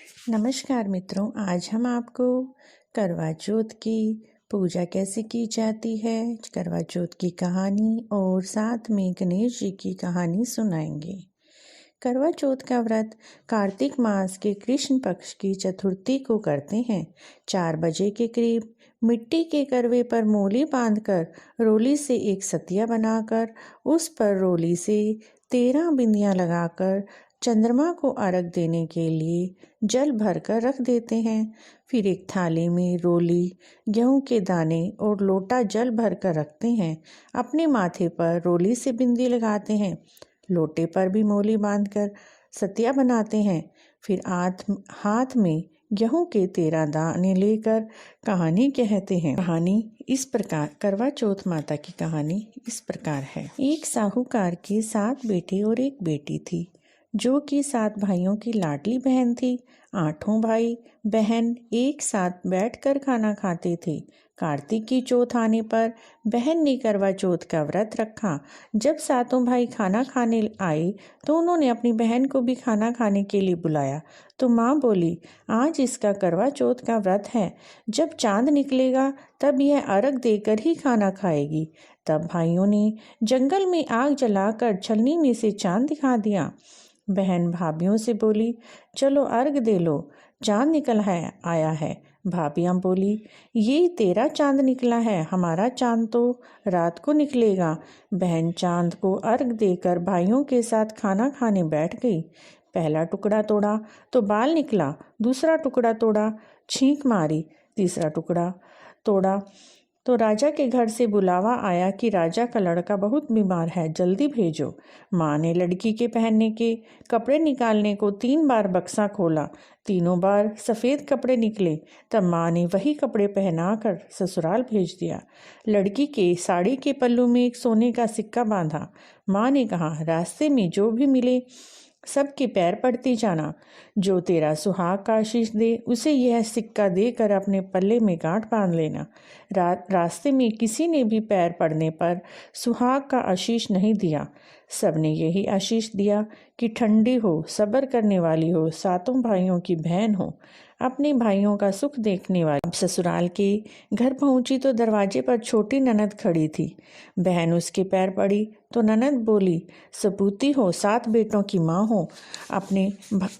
नमस्कार मित्रों, आज हम आपको करवा चौथ की पूजा कैसे की जाती है, करवा चौथ की कहानी और साथ में गणेश जी की कहानी सुनाएंगे। करवा चौथ का व्रत कार्तिक मास के कृष्ण पक्ष की चतुर्थी को करते हैं। 4 बजे के करीब मिट्टी के करवे पर मोली बांधकर रोली से एक सतिया बनाकर उस पर रोली से 13 बिंदियां लगाकर चंद्रमा को अर्घ देने के लिए जल भरकर रख देते हैं। फिर एक थाली में रोली, गेहूं के दाने और लोटा जल भरकर रखते हैं। अपने माथे पर रोली से बिंदी लगाते हैं, लोटे पर भी मोली बांधकर सतिया बनाते हैं। फिर हाथ में गेहूं के 13 दाने लेकर कहानी कहते हैं। कहानी इस प्रकार, करवा चौथ माता की कहानी इस प्रकार है। एक साहूकार के 7 बेटे और एक बेटी थी, जो कि 7 भाइयों की लाडली बहन थी। 8 भाई बहन एक साथ बैठकर खाना खाते थे। कार्तिक की चौथ आने पर बहन ने करवा चौथ का व्रत रखा। जब 7 भाई खाना खाने आए तो उन्होंने अपनी बहन को भी खाना खाने के लिए बुलाया। तो माँ बोली, आज इसका करवा चौथ का व्रत है, जब चांद निकलेगा तब यह अर्घ देकर ही खाना खाएगी। तब भाइयों ने जंगल में आग जलाकर छलनी में से चांद दिखा दिया। बहन भाभियों से बोली, चलो अर्घ दे लो, चांद निकल आया है। भाभियां बोली, ये तेरा चांद निकला है, हमारा चांद तो रात को निकलेगा। बहन चांद को अर्घ देकर भाइयों के साथ खाना खाने बैठ गई। पहला टुकड़ा तोड़ा तो बाल निकला, दूसरा टुकड़ा तोड़ा छींक मारी, तीसरा टुकड़ा तोड़ा तो राजा के घर से बुलावा आया कि राजा का लड़का बहुत बीमार है, जल्दी भेजो। माँ ने लड़की के पहनने के कपड़े निकालने को 3 बार बक्सा खोला, तीनों बार सफ़ेद कपड़े निकले। तब माँ ने वही कपड़े पहनाकर ससुराल भेज दिया। लड़की के साड़ी के पल्लू में एक सोने का सिक्का बांधा। माँ ने कहा, रास्ते में जो भी मिले सबके पैर पड़ती जाना, जो तेरा सुहाग का आशीष दे उसे यह सिक्का देकर अपने पल्ले में गांठ बांध लेना। रास्ते में किसी ने भी पैर पड़ने पर सुहाग का आशीष नहीं दिया। सबने यही आशीष दिया कि ठंडी हो, सब्र करने वाली हो, 7 भाइयों की बहन हो, अपने भाइयों का सुख देखने वाली। अब ससुराल के घर पहुंची तो दरवाजे पर छोटी ननद खड़ी थी। बहन उसके पैर पड़ी तो ननद बोली, सपूती हो, 7 बेटों की माँ हो,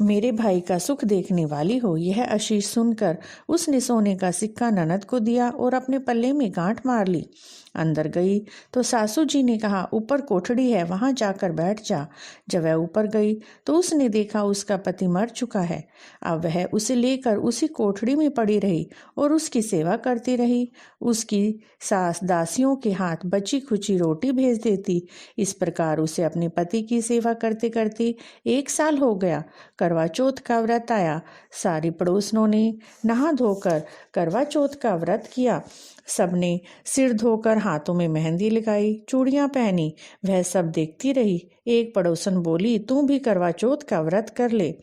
मेरे भाई का सुख देखने वाली हो। यह आशीष सुनकर उसने सोने का सिक्का ननद को दिया और अपने पल्ले में गांठ मार ली। अंदर गई तो सासू जी ने कहा, ऊपर कोठड़ी है, वहां जाकर बैठ जा। जब वह ऊपर गई तो उसने देखा उसका पति मर चुका है। अब वह उसे लेकर उसी कोठड़ी में पड़ी रही और उसकी सेवा करती रही। उसकी सास दासियों के हाथ बची खुची रोटी भेज देती। इस प्रकार उसे अपने पति की सेवा करते करते 1 साल हो गया। करवा चौथ का व्रत आया। सारी पड़ोसनों ने नहा धोकर करवा चौथ का व्रत किया। सबने सिर धोकर हाथों में मेहंदी लगाई, चूड़ियां पहनी। वह सब देखती रही। एक पड़ोसन बोली, तू भी करवा चौथ का व्रत कर ले।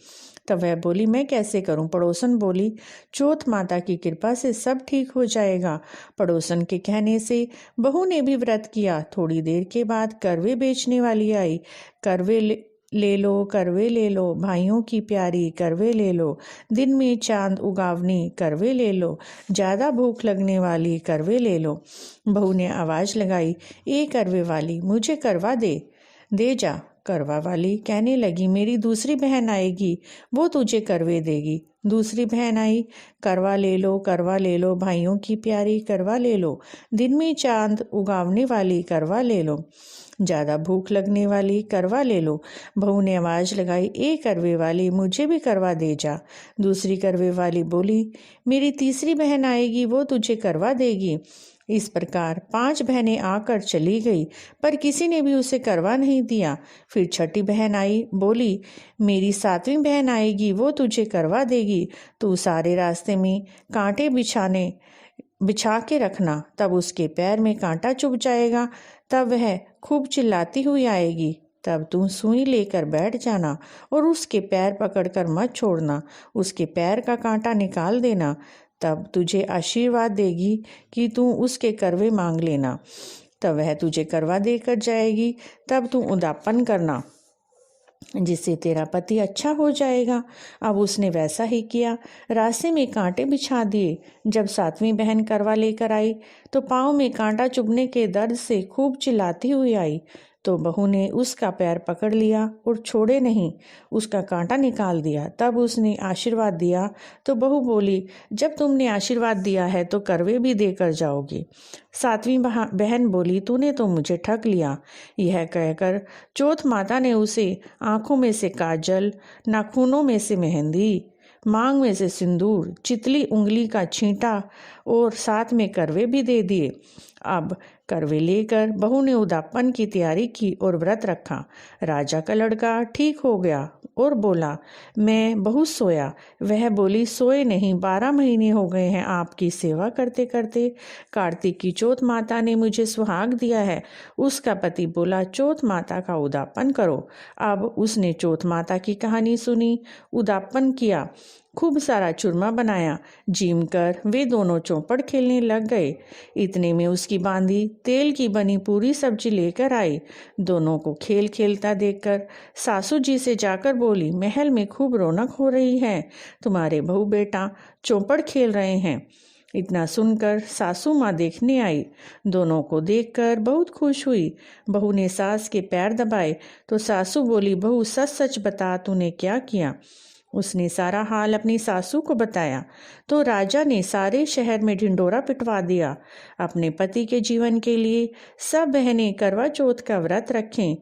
तब वह बोली, मैं कैसे करूं? पड़ोसन बोली, चौथ माता की कृपा से सब ठीक हो जाएगा। पड़ोसन के कहने से बहू ने भी व्रत किया। थोड़ी देर के बाद करवे बेचने वाली आई। करवे ले लो, करवे ले लो, भाइयों की प्यारी करवे ले लो, दिन में चांद उगावनी करवे ले लो, ज़्यादा भूख लगने वाली करवे ले लो। बहू ने आवाज़ लगाई, ए करवे वाली, मुझे करवा दे जा। करवा वाली कहने लगी, मेरी दूसरी बहन आएगी, वो तुझे करवे देगी। दूसरी बहन आई, करवा ले लो, भाइयों की प्यारी करवा ले लो, दिन में चांद उगावने वाली करवा ले लो, ज़्यादा भूख लगने वाली करवा ले लो। बहू ने आवाज़ लगाई, ए करवे वाली, मुझे भी करवा दे जा। दूसरी करवे वाली बोली, मेरी तीसरी बहन आएगी, वो तुझे करवा देगी। इस प्रकार 5 बहनें आकर चली गई, पर किसी ने भी उसे करवा नहीं दिया। फिर छठी बहन आई, बोली, मेरी 7वीं बहन आएगी, वो तुझे करवा देगी। तू सारे रास्ते में कांटे बिछा के रखना, तब उसके पैर में कांटा चुभ जाएगा, तब वह खूब चिल्लाती हुई आएगी। तब तू सुई लेकर बैठ जाना और उसके पैर पकड़कर मत छोड़ना, उसके पैर का कांटा निकाल देना। तब तुझे आशीर्वाद देगी कि तू उसके करवे मांग लेना, तब वह तुझे करवा देकर जाएगी। तब तू उदापन करना, जिससे तेरा पति अच्छा हो जाएगा। अब उसने वैसा ही किया। रास्ते में कांटे बिछा दिए। जब सातवीं बहन करवा लेकर आई तो पाँव में कांटा चुभने के दर्द से खूब चिल्लाती हुई आई। तो बहू ने उसका पैर पकड़ लिया और छोड़े नहीं, उसका कांटा निकाल दिया। तब उसने आशीर्वाद दिया तो बहू बोली, जब तुमने आशीर्वाद दिया है तो करवे भी देकर जाओगी। सातवीं बहन बोली, तूने तो मुझे ठग लिया। यह कहकर चौथ माता ने उसे आंखों में से काजल, नाखूनों में से मेहंदी, मांग में से सिंदूर, चितली उंगली का छींटा और साथ में करवे भी दे दिए। अब करवे लेकर बहू ने उद्यापन की तैयारी की और व्रत रखा। राजा का लड़का ठीक हो गया और बोला, मैं बहुत सोया। वह बोली, सोए नहीं, 12 महीने हो गए हैं आपकी सेवा करते करते। कार्तिक की चौथ माता ने मुझे सुहाग दिया है। उसका पति बोला, चौथ माता का उद्यापन करो। अब उसने चौथ माता की कहानी सुनी, उद्यापन किया, खूब सारा चूरमा बनाया। जीम कर वे दोनों चौपड़ खेलने लग गए। इतने में उसकी बांदी तेल की बनी पूरी सब्जी लेकर आई। दोनों को खेल खेलता देखकर सासू जी से जाकर बोली, महल में खूब रौनक हो रही है, तुम्हारे बहू बेटा चौपड़ खेल रहे हैं। इतना सुनकर सासू माँ देखने आई। दोनों को देखकर बहुत खुश हुई। बहू ने सास के पैर दबाए तो सासू बोली, बहू सच सच बता, तूने क्या किया। उसने सारा हाल अपनी सासू को बताया तो राजा ने सारे शहर में ढिंढोरा पिटवा दिया। अपने पति के जीवन के लिए सब बहनें करवा चौथ का व्रत रखें।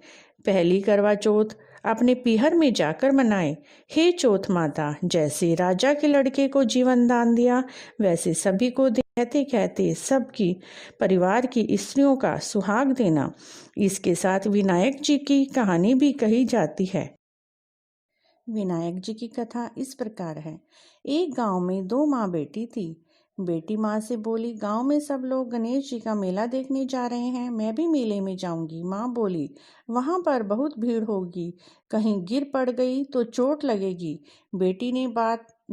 पहली करवा चौथ अपने पीहर में जाकर मनाएं। हे चौथ माता, जैसे राजा के लड़के को जीवन दान दिया वैसे सभी को कहते कहते सबकी परिवार की स्त्रियों का सुहाग देना। इसके साथ विनायक जी की कहानी भी कही जाती है। विनायक जी की कथा इस प्रकार है। एक गांव में दो माँ बेटी थी। बेटी माँ से बोली, गांव में सब लोग गणेश जी का मेला देखने जा रहे हैं, मैं भी मेले में जाऊंगी। माँ बोली, वहां पर बहुत भीड़ होगी, कहीं गिर पड़ गई तो चोट लगेगी। बेटी ने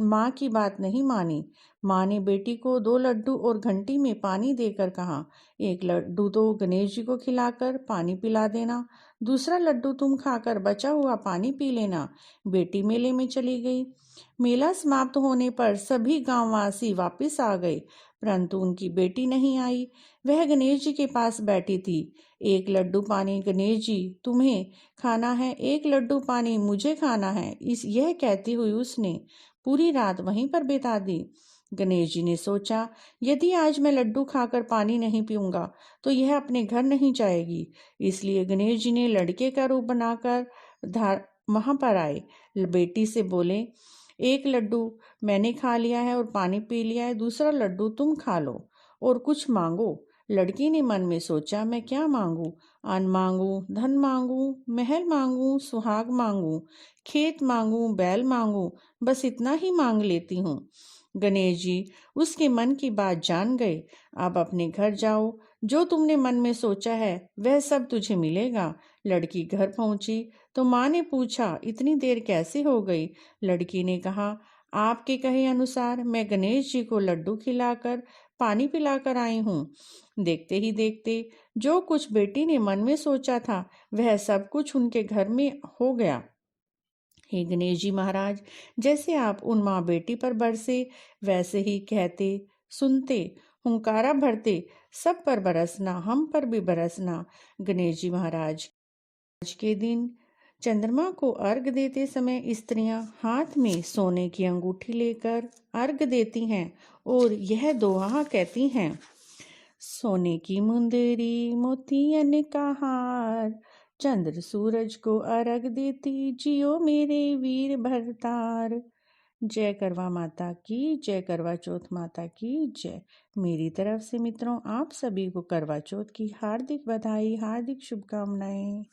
माँ की बात नहीं मानी। माँ ने बेटी को 2 लड्डू और घंटी में पानी देकर कहा, एक लड्डू तो गणेश जी को खिलाकर पानी पिला देना, दूसरा लड्डू तुम खाकर बचा हुआ पानी पी लेना। बेटी मेले में चली गई। मेला समाप्त होने पर सभी गांववासी वापस आ गए, परंतु उनकी बेटी नहीं आई। वह गणेश जी के पास बैठी थी। एक लड्डू पानी गणेश जी तुम्हें खाना है, एक लड्डू पानी मुझे खाना है, यह कहती हुई उसने पूरी रात वहीं पर बिता दी। गणेश जी ने सोचा, यदि आज मैं लड्डू खाकर पानी नहीं पीऊंगा तो यह अपने घर नहीं जाएगी। इसलिए गणेश जी ने लड़के का रूप बनाकर वहां पर आए। बेटी से बोले, एक लड्डू मैंने खा लिया है और पानी पी लिया है, दूसरा लड्डू तुम खा लो और कुछ मांगो। लड़की ने मन में सोचा, मैं क्या मांगू? अन्न मांगू, धन मांगू, महल मांगू, सुहाग मांगू, खेत मांगू, बैल मांगू, बस इतना ही मांग लेती हूँ। गणेश जी उसके मन की बात जान गए। अब अपने घर जाओ, जो तुमने मन में सोचा है वह सब तुझे मिलेगा। लड़की घर पहुंची तो माँ ने पूछा, इतनी देर कैसे हो गई? लड़की ने कहा, आपके कहे अनुसार मैं गणेश जी को लड्डू खिलाकर पानी पिलाकर आई हूँ। देखते ही देखते जो कुछ बेटी ने मन में सोचा था वह सब कुछ उनके घर में हो गया। हे गणेश जी महाराज, जैसे आप उन माँ बेटी पर बरसे वैसे ही कहते सुनते हुंकारा भरते सब पर बरसना, हम पर भी बरसना। गणेश जी महाराज। आज के दिन चंद्रमा को अर्घ देते समय स्त्रियां हाथ में सोने की अंगूठी लेकर अर्घ देती हैं और यह दोहा कहती हैं, सोने की मुंदरी मोतियन का हार, चंद्र सूरज को अर्घ देती, जियो मेरे वीर भरतार। जय करवा माता की जय, करवा चौथ माता की जय। मेरी तरफ से मित्रों आप सभी को करवा चौथ की हार्दिक बधाई, हार्दिक शुभकामनाएं।